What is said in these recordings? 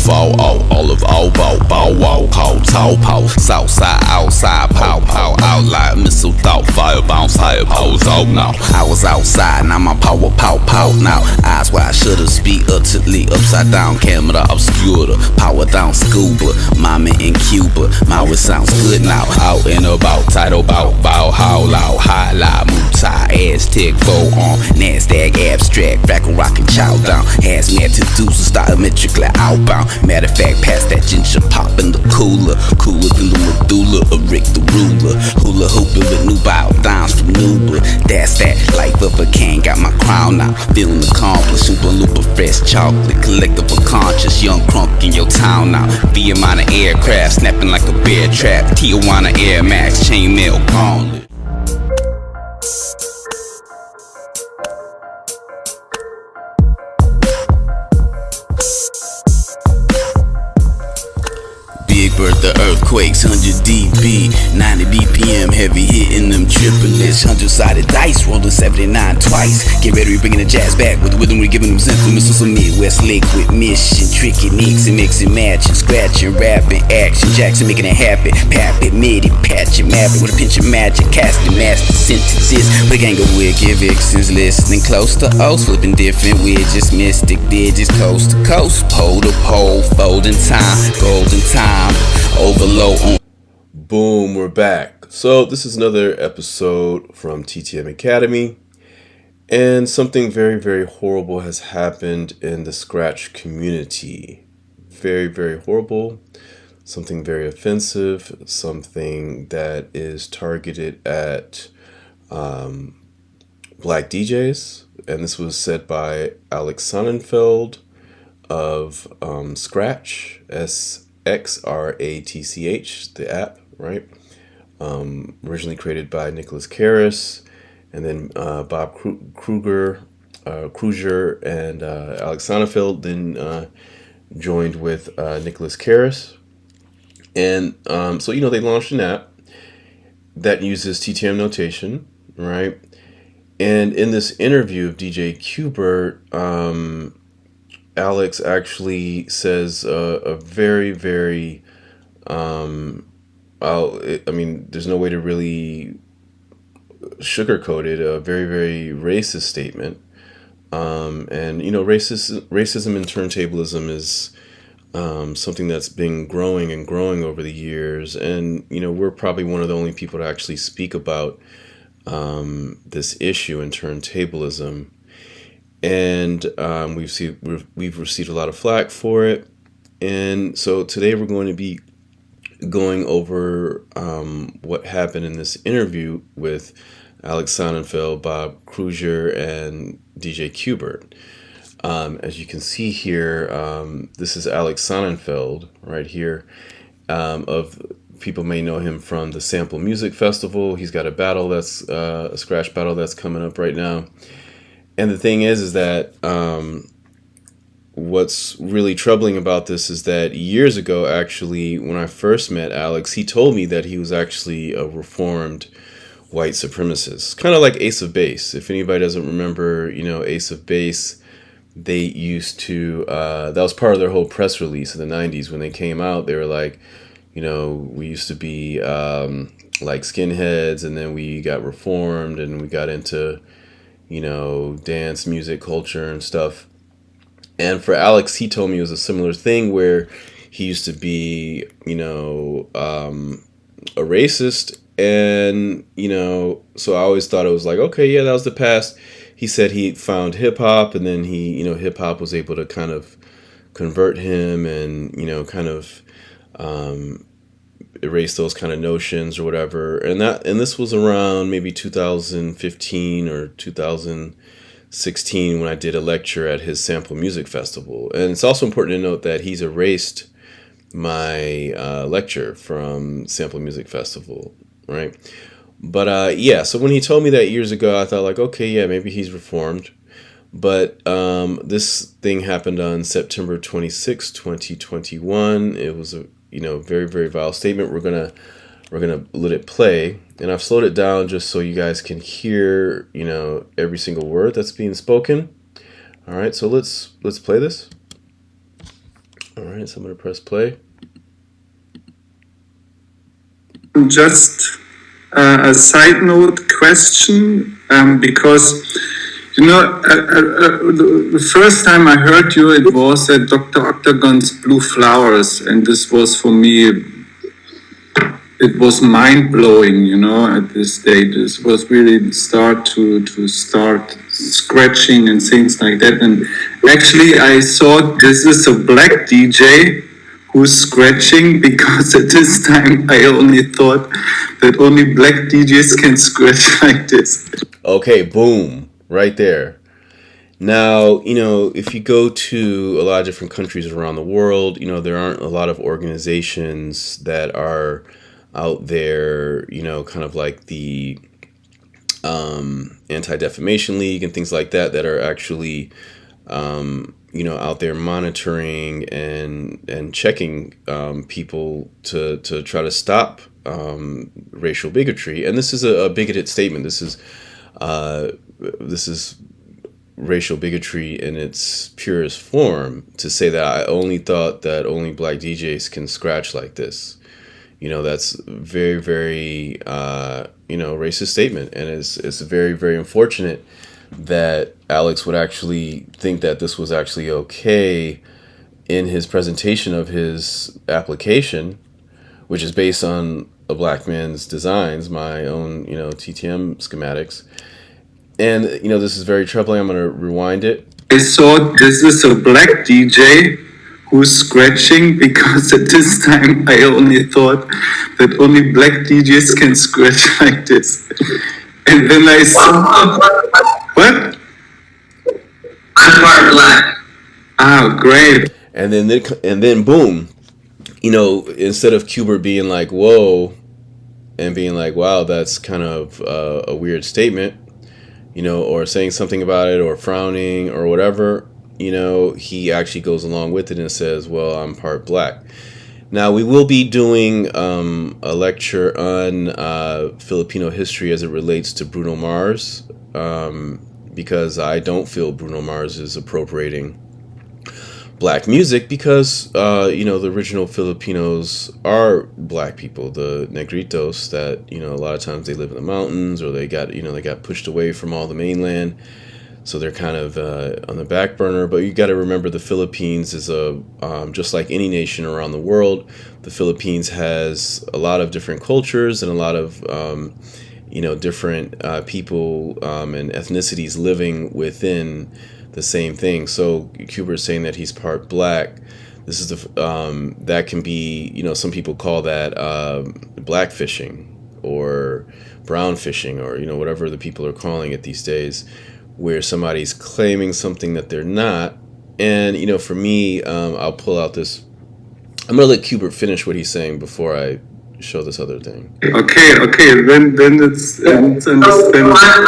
fall out. All of all bow wow, call tall pow. South side, outside, pow outline, missile thought, fire bounce, higher powers out now. I was outside, now my power pow now. Eyes wide, should've speak utterly upside down, camera obscura, power down scuba, mama in Cuba. My it sounds good now. Out and about, title bow how loud, high loud, Mutai, Aztec, forearm, Nasdaq, abstract, Frackle rockin' chow down. Hazmat to deuces, diametrically outbound. Matter of fact, pass that ginger pop in the cooler than the medulla of Rick the ruler. Hula hooping with new bow downs from Nuba. That's that life of a king, got my crown now. Feeling accomplished, super looper fresh chocolate, collectible conscious, young crunk in your town now. Via minor aircraft, snapping like a bear trap. Tijuana Air Max, chainmail gauntlet. Big Bird, the earthquakes, 100 dB, 90 BPM, heavy hitting them triplets, 100-sided dice, rolling 79 twice. Get ready, we bringing the jazz back with the rhythm, we giving them influence on some Midwest liquid mission, tricky nicks and mixing, matching, scratching, rapping, action, Jackson making it happen, pap it, midi, patch it, map it with a pinch of magic, casting master sentences. We gang of wicked vixens listening close to us, flipping different widgets, mystic digits, coast to coast, pole to pole, folding time, golden time. Overload on. Boom, we're back. So this is another episode from TTM Academy, and something very, very horrible has happened in the Skratch community. Very, very horrible. Something very offensive. Something that is targeted at black DJs. And this was said by Alex Sonnenfeld of Skratch, Sxratch, the app, right? Originally created by Nicholas Karras, and then Bob Kruger and Alex Sonnenfeld then joined with Nicholas Karras. And so, they launched an app that uses TTM notation, right? And in this interview of DJ Qbert, Alex actually says a very, very, there's no way to really sugarcoat it, a very, very racist statement. And, racism and turntablism is something that's been growing and growing over the years. And, we're probably one of the only people to actually speak about this issue in turntablism. And we've received a lot of flack for it. And so today we're going to be going over what happened in this interview with Alex Sonnenfeld, Bob Kruger, and DJ Qbert. As you can see here, this is Alex Sonnenfeld right here. Of people may know him from the Sample Music Festival. He's got a battle that's a Scratch battle that's coming up right now. And the thing is that what's really troubling about this is that years ago, actually, when I first met Alex, he told me that he was actually a reformed white supremacist, kind of like Ace of Base. If anybody doesn't remember, Ace of Base, they used to, that was part of their whole press release in the 90s. When they came out, they were like, we used to be like skinheads, and then we got reformed, and we got into dance, music, culture, and stuff. And for Alex, he told me it was a similar thing where he used to be, a racist. And, so I always thought it was like, okay, yeah, that was the past. He said he found hip hop, and then he, hip hop was able to kind of convert him and, kind of erase those kind of notions or whatever. And this was around maybe 2015 or 2016 when I did a lecture at his Sample Music Festival. And it's also important to note that he's erased my lecture from Sample Music Festival, right? But so when he told me that years ago, I thought like, okay, yeah, maybe he's reformed. But this thing happened on September 26, 2021. It was a very, very vile statement. We're gonna let it play, and I've slowed it down just so you guys can hear, every single word that's being spoken. All right, so let's play this. All right, so I'm going to press play. Just a side note question, because the first time I heard you, it was at Dr. Octagon's Blue Flowers, and this was for me, it was mind blowing. At this stage, this was really the start to start scratching and things like that. And actually, I thought this is a black DJ who's scratching, because at this time I only thought that only black DJs can scratch like this. Okay, boom, right there. Now, if you go to a lot of different countries around the world, there aren't a lot of organizations that are out there, kind of like the Anti-Defamation League and things like that are actually, out there monitoring and checking people to try to stop racial bigotry. And this is a bigoted statement. This is racial bigotry in its purest form, to say that I only thought that only black DJs can scratch like this. That's very, very, racist statement. And it's very, very unfortunate that Alex would actually think that this was actually okay in his presentation of his application, which is based on a black man's designs, my own, TTM schematics. And, this is very troubling. I'm going to rewind it. I thought this is a black DJ who's scratching, because at this time I only thought that only black DJs can scratch like this. And then I saw... What? I'm part black. Ah, great. And then boom, instead of Qbert being like, whoa, and being like, wow, that's kind of a weird statement, or saying something about it, or frowning, or whatever, he actually goes along with it and says, well, I'm part black. Now, we will be doing a lecture on Filipino history as it relates to Bruno Mars, because I don't feel Bruno Mars is appropriating black music, because the original Filipinos are black people, the negritos that a lot of times they live in the mountains, or they got pushed away from all the mainland, so they're kind of on the back burner. But you got to remember, the Philippines is just like any nation around the world. The Philippines has a lot of different cultures and a lot of different people and ethnicities living within the same thing. So Qbert is saying that he's part black. This is that can be, some people call that black fishing or brown fishing, or whatever the people are calling it these days, where somebody's claiming something that they're not. And for me, I'll pull out this. I'm gonna let Qbert finish what he's saying before I show this other thing. Okay. Then it's understandable. I'm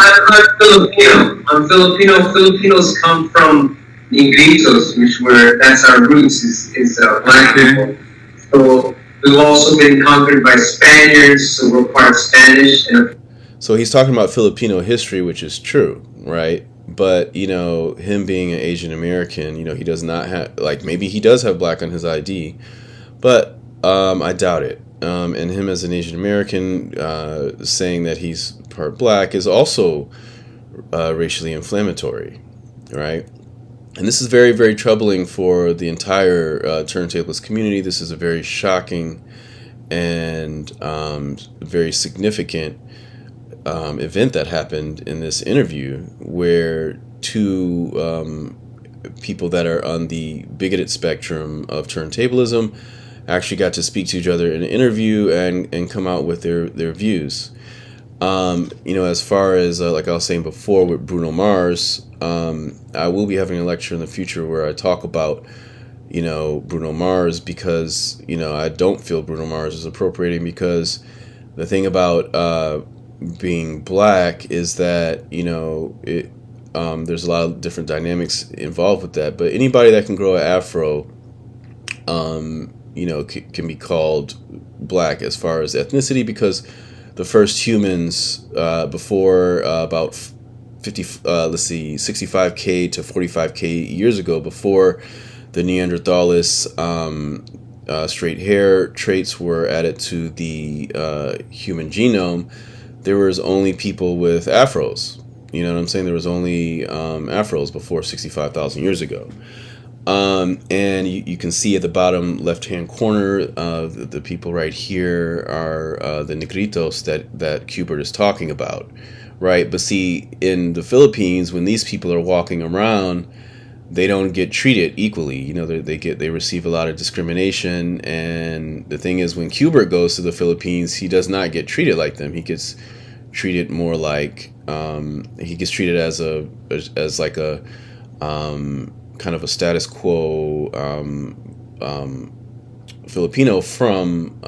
Filipino. I'm Filipino. Filipinos come from negritos, that's our roots, is black people. So we've also been conquered by Spaniards, so we're part Spanish. So he's talking about Filipino history, which is true, right? But, him being an Asian American, he does not have, maybe he does have black on his ID, but I doubt it. And him as an Asian American saying that he's part black is also racially inflammatory, right? And this is very, very troubling for the entire turntablist community. This is a very shocking and very significant event that happened in this interview, where two people that are on the bigoted spectrum of turntablism actually got to speak to each other in an interview and come out with their views. As far as like I was saying before with Bruno Mars, I will be having a lecture in the future where I talk about Bruno Mars, because I don't feel Bruno Mars is appropriating, because the thing about being black is that there's a lot of different dynamics involved with that. But anybody that can grow an afro can be called black as far as ethnicity, because the first humans before about 65K to 45K years ago, before the Neanderthalis straight hair traits were added to the human genome, there was only people with afros. You know what I'm saying? There was only afros before 65,000 years ago. And you can see at the bottom left-hand corner, the people right here are the negritos that Qbert is talking about, right? But see, in the Philippines, when these people are walking around, they don't get treated equally. You know, they receive a lot of discrimination. And the thing is, when Qbert goes to the Philippines, he does not get treated like them. He gets treated more like he gets treated as like a kind of a status quo Filipino from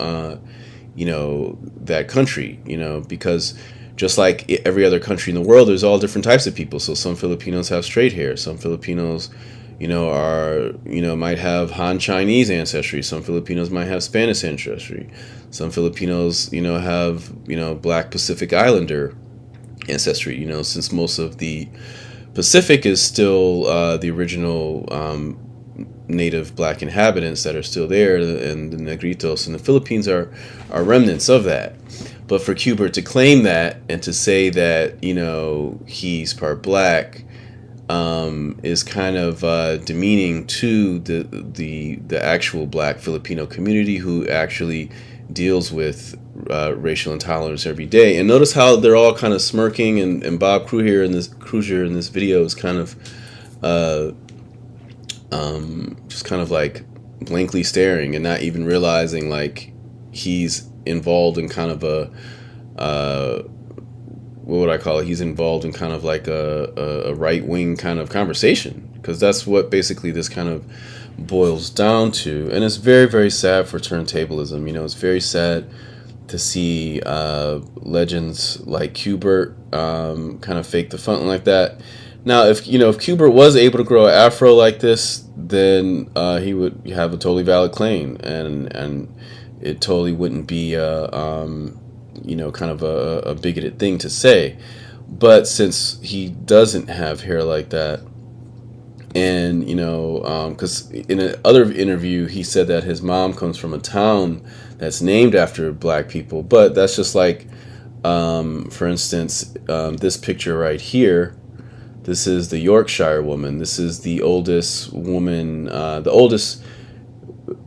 you know, that country, you know, because just like every other country in the world, there's all different types of people. So some Filipinos have straight hair, some Filipinos, you know, are, you know, might have Han Chinese ancestry, some Filipinos might have Spanish ancestry, some Filipinos, you know, have, you know, Black Pacific Islander ancestry, you know, since most of the Pacific is still the original native Black inhabitants that are still there, and the Negritos in the Philippines are remnants of that. But for Qbert to claim that and to say that, you know, he's part Black is kind of demeaning to the actual Black Filipino community who actually deals with racial intolerance every day. And notice how they're all kind of smirking, and Bob Kruger in this video is kind of just kind of like blankly staring and not even realizing like he's involved in kind of a what would I call it? He's involved in kind of like a right-wing kind of conversation, because that's what basically this kind of boils down to. And it's very, very sad for turntablism. You know, it's very sad to see legends like Qbert kind of fake the funk like that. Now, if Qbert was able to grow an afro like this, then he would have a totally valid claim, and it totally wouldn't be kind of a bigoted thing to say. But since he doesn't have hair like that, and because in another interview he said that his mom comes from a town that's named after Black people, but that's just like, for instance, this picture right here. This is the Yorkshire woman. This is the oldest woman, the oldest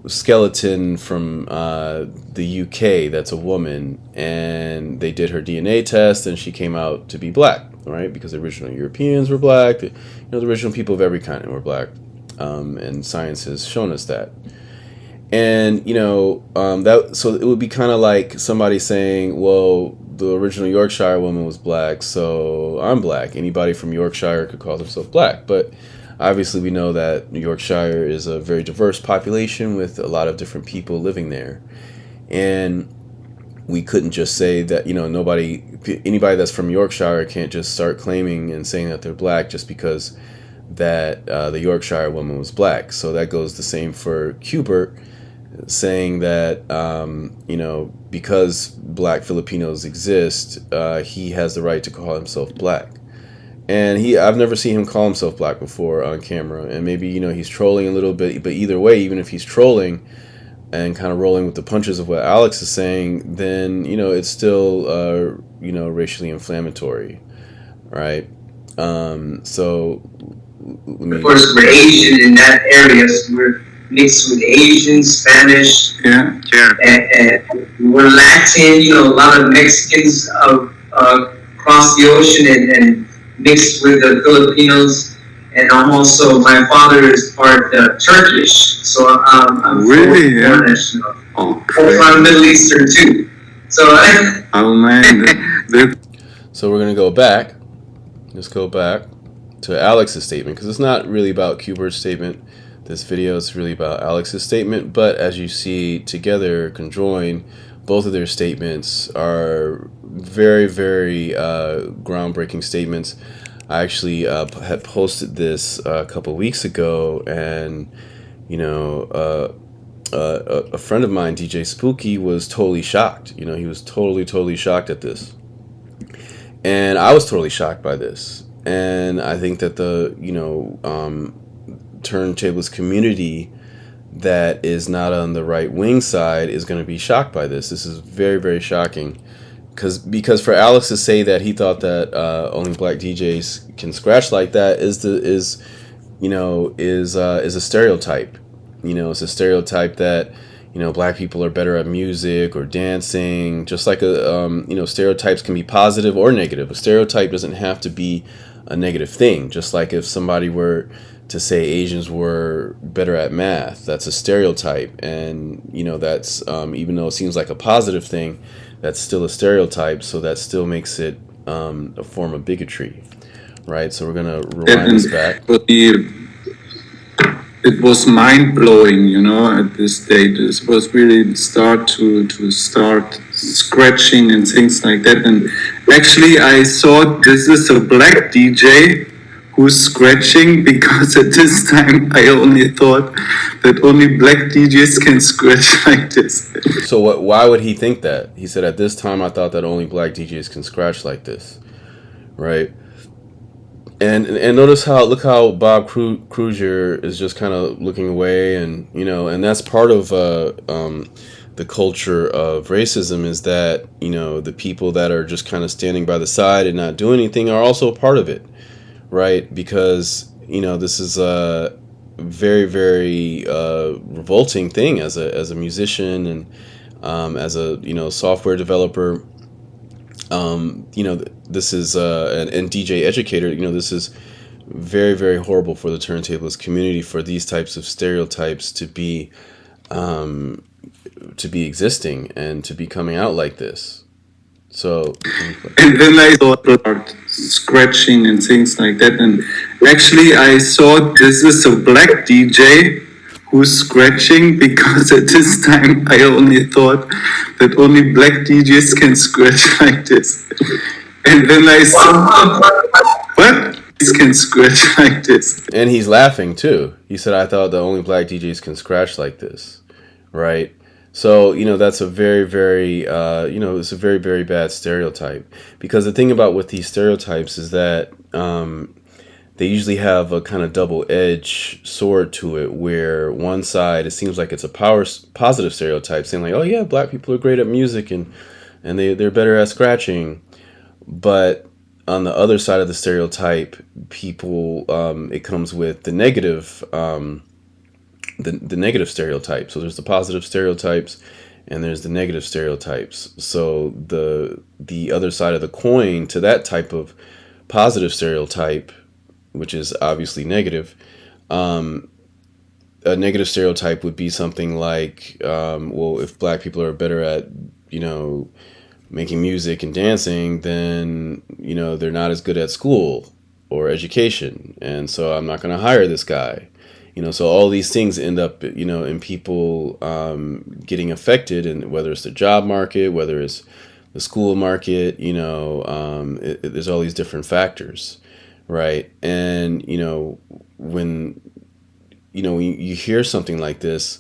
skeleton from the UK that's a woman, and they did her DNA test, and she came out to be Black, right? Because the original Europeans were Black, the original people of every continent were Black, and science has shown us that. And so it would be kind of like somebody saying, well, the original Yorkshire woman was Black, so I'm Black. Anybody from Yorkshire could call themselves Black. But obviously we know that Yorkshire is a very diverse population with a lot of different people living there. And we couldn't just say that, anybody that's from Yorkshire can't just start claiming and saying that they're Black just because that the Yorkshire woman was Black. So that goes the same for Qbert, saying that, because Black Filipinos exist, he has the right to call himself Black. And I've never seen him call himself Black before on camera. And maybe, he's trolling a little bit, but either way, even if he's trolling and kind of rolling with the punches of what Alex is saying, then, it's still, racially inflammatory, right? So, of course, we're Asian in that area, so we're mixed with Asian, Spanish, and we're Latin, a lot of Mexicans across the ocean and mixed with the Filipinos. And I'm also, my father is part Turkish, so I'm really, Turkish, I'm Middle Eastern too. So oh man. So we're gonna go back. Let's go back to Alex's statement, because it's not really about Qbert's statement. This video is really about Alex's statement, but as you see together, conjoined, both of their statements are very, very groundbreaking statements. I actually had posted this a couple weeks ago, and a friend of mine, DJ Spooky, was totally shocked. He was totally shocked at this, and I was totally shocked by this. And I think that turntablist community that is not on the right wing side is going to be shocked by this. This is very, very shocking. Because for Alex to say that he thought that only black DJs can scratch like that is a stereotype. It's a stereotype that black people are better at music or dancing. Just like stereotypes can be positive or negative. A stereotype doesn't have to be a negative thing. Just like if somebody were to say Asians were better at math, that's a stereotype, and that's even though it seems like a positive thing, that's still a stereotype, so that still makes it a form of bigotry, right? So we're gonna rewind this back. It was mind blowing, at this stage. It was really start to start scratching and things like that. And actually, I thought this is a black DJ who's scratching, because at this time I only thought that only black DJs can scratch like this. So why would he think that? He said, at this time I thought that only black DJs can scratch like this, right? And notice look how Bob Cruiser is just kind of looking away, and and that's part of the culture of racism, is that the people that are just kind of standing by the side and not doing anything are also a part of it, right? Because this is a very, very revolting thing as a musician and as a software developer. This is and DJ educator. This is very, very horrible for the turntablist community, for these types of stereotypes to be existing and to be coming out like this. So, and then I thought about scratching and things like that. And actually, I thought this is a black DJ who's scratching, because at this time I only thought that only black DJs can scratch like this. And then I saw, what? These can scratch like this. And he's laughing too. He said, I thought that only black DJs can scratch like this, right? So, that's a very, very, it's a very, very bad stereotype. Because the thing about with these stereotypes is that they usually have a kind of double-edged sword to it, where one side, it seems like it's a positive stereotype, saying like, oh yeah, black people are great at music and they're better at scratching. But on the other side of the stereotype, people, it comes with the negative the negative stereotype. So there's the positive stereotypes and there's the negative stereotypes. So the other side of the coin to that type of positive stereotype, which is obviously negative, a negative stereotype would be something like, well, if black people are better at, making music and dancing, then, they're not as good at school or education. And so I'm not going to hire this guy. So all these things end up, in people getting affected, and whether it's the job market, whether it's the school market, there's all these different factors, right? And, when you hear something like this,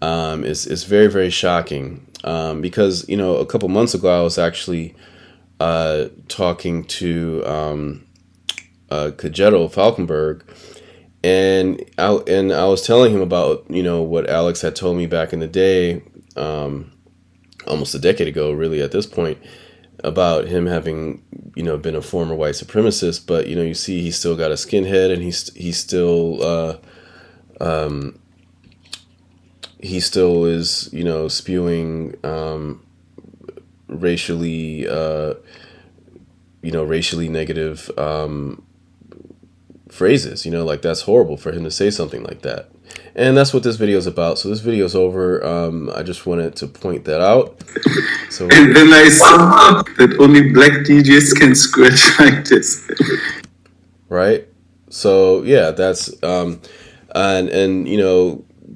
it's very, very shocking, because, a couple months ago, I was actually talking to Kajeto Falkenberg, and I was telling him about, what Alex had told me back in the day, almost a decade ago, really, at this point, about him having, been a former white supremacist. But, you see he's still got a skinhead, and he's still is, spewing racially negative phrases, like that's horrible for him to say something like that. And that's what this video is about. So this video is over. I just wanted to point that out. So, and then I saw that only black DJs can scratch like this. Right. So yeah, that's and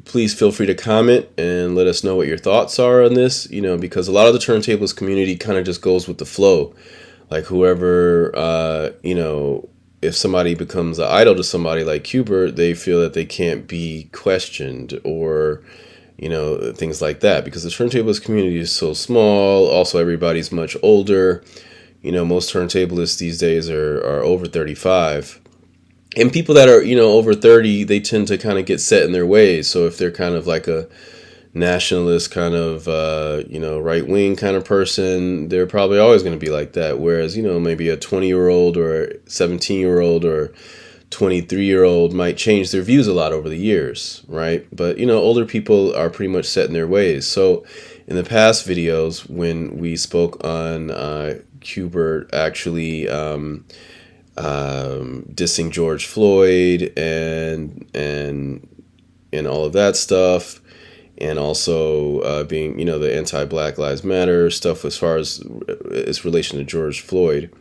please feel free to comment and let us know what your thoughts are on this. Because a lot of the turntablist community kind of just goes with the flow. Like whoever if somebody becomes an idol to somebody like Qbert, they feel that they can't be questioned or, things like that, because the turntablist community is so small. Also, everybody's much older. Most turntablists these days are over 35. and people that are, you know, over 30, they tend to kind of get set in their ways. So if they're kind of like a nationalist kind of, you know, right wing kind of person, they're probably always going to be like that. Whereas, you know, maybe a 20-year-old or 17-year-old or 23-year-old might change their views a lot over the years, right? But, you know, older people are pretty much set in their ways. So in the past videos, when we spoke on Qbert actually dissing George Floyd and all of that stuff, and also being, you know, the anti-Black Lives Matter stuff as far as its relation to George Floyd.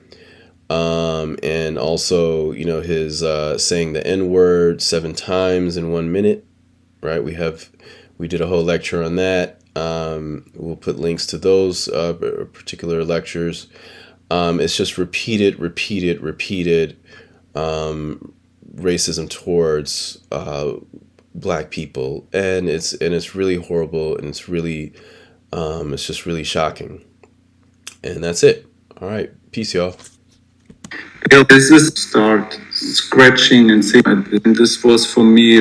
And also, you know, his saying the N-word 7 times in 1 minute, right? We did a whole lecture on that. We'll put links to those particular lectures. It's just repeated racism towards Black people, and it's really horrible, and it's really it's just really shocking. And that's it. All right, peace, y'all. This is start scratching and saying, and this was for me,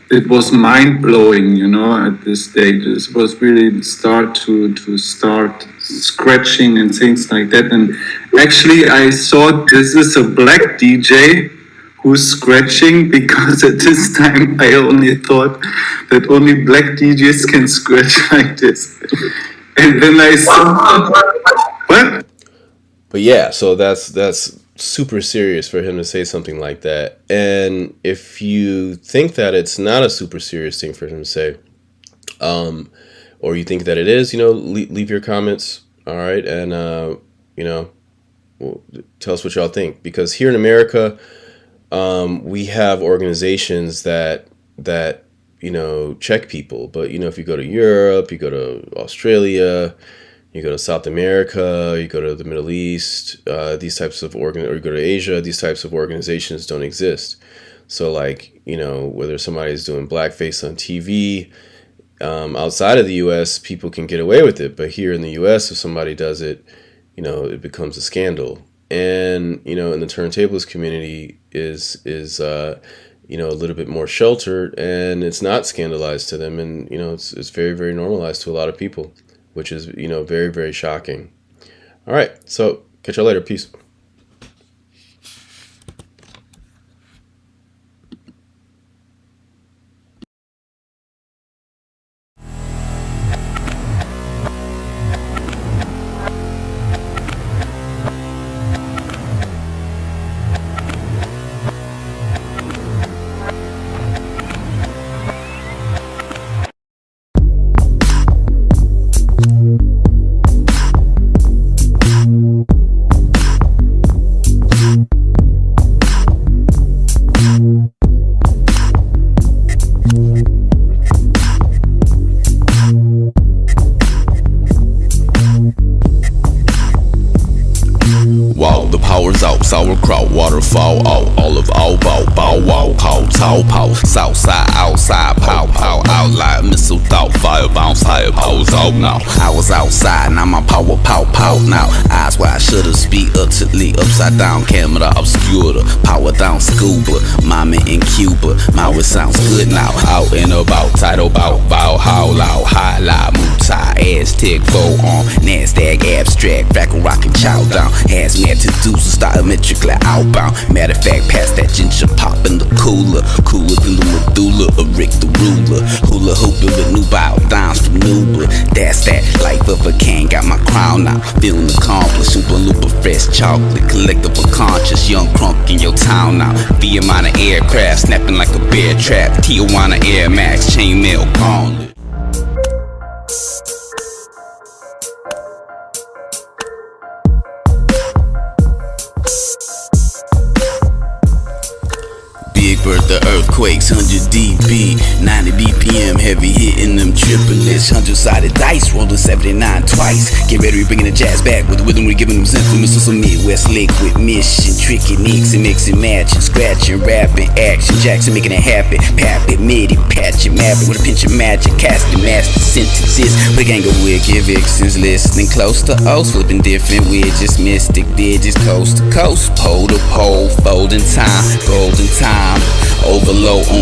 it was mind blowing, you know, at this stage. This was really start scratching and things like that. And actually I thought this is a black DJ who's scratching, because at this time I only thought that only black DJs can scratch like this. And then I saw, what? But yeah, so that's super serious for him to say something like that. And if you think that it's not a super serious thing for him to say, or you think that it is, you know, leave your comments. All right. And, you know, tell us what y'all think, because here in America, we have organizations that, you know, check people. But, you know, if you go to Europe, you go to Australia, you go to South America, you go to the Middle East, these types of or you go to Asia, these types of organizations don't exist. So like, you know, whether somebody's doing blackface on TV, outside of the US, people can get away with it. But here in the US, if somebody does it, you know, it becomes a scandal. And, you know, in the turntablist community is you know, a little bit more sheltered, and it's not scandalized to them. And, you know, it's very, very normalized to a lot of people, which is, you know, very, very shocking. All right, so catch y'all later. Peace. Sauerkraut, waterfall, olive, bow wow, call, tau, pow, southside, outside, pow, outline, missile, thought, fire, bounce, higher, pose, out now. I was outside, now my power, pow, now. Eyes wide, should've speak utterly, upside down, camera obscura, power down, scuba, mama in Cuba, my it sounds good now. Out and about, title, bout, vow, how loud, high, loud, Mutai, Aztec, forearm, NASDAQ, abstract, back rockin', chow down, hazmat to do, style metrically outbound. Matter of fact, pass that ginger pop in the cooler than the medulla of Rick the ruler. Hula hooping with new bow downs from Nuba. That's that life of a king. Got my crown now, feeling accomplished. Super looper fresh chocolate, collectible conscious. Young crunk in your town now. Via minor aircraft, snapping like a bear trap. Tijuana Air Max, chainmail gauntlet. Big Bird, the earthquakes, 100 dB, 90 BPM, heavy hitting them triplets. 100-sided dice, rolling 79 twice. Get ready, we bringing the jazz back with the rhythm, we giving them sentiments. Some Midwest liquid mission, tricky nicks and mixing, matching, scratching, rapping, action, Jackson making it happen. Pap it, midi, patch it, map it with a pinch of magic, casting master sentences. With a gang of wicked vixens listening close to O's, flipping different widgets, mystic digits, coast to coast, pole to pole, folding time, golden time, overload on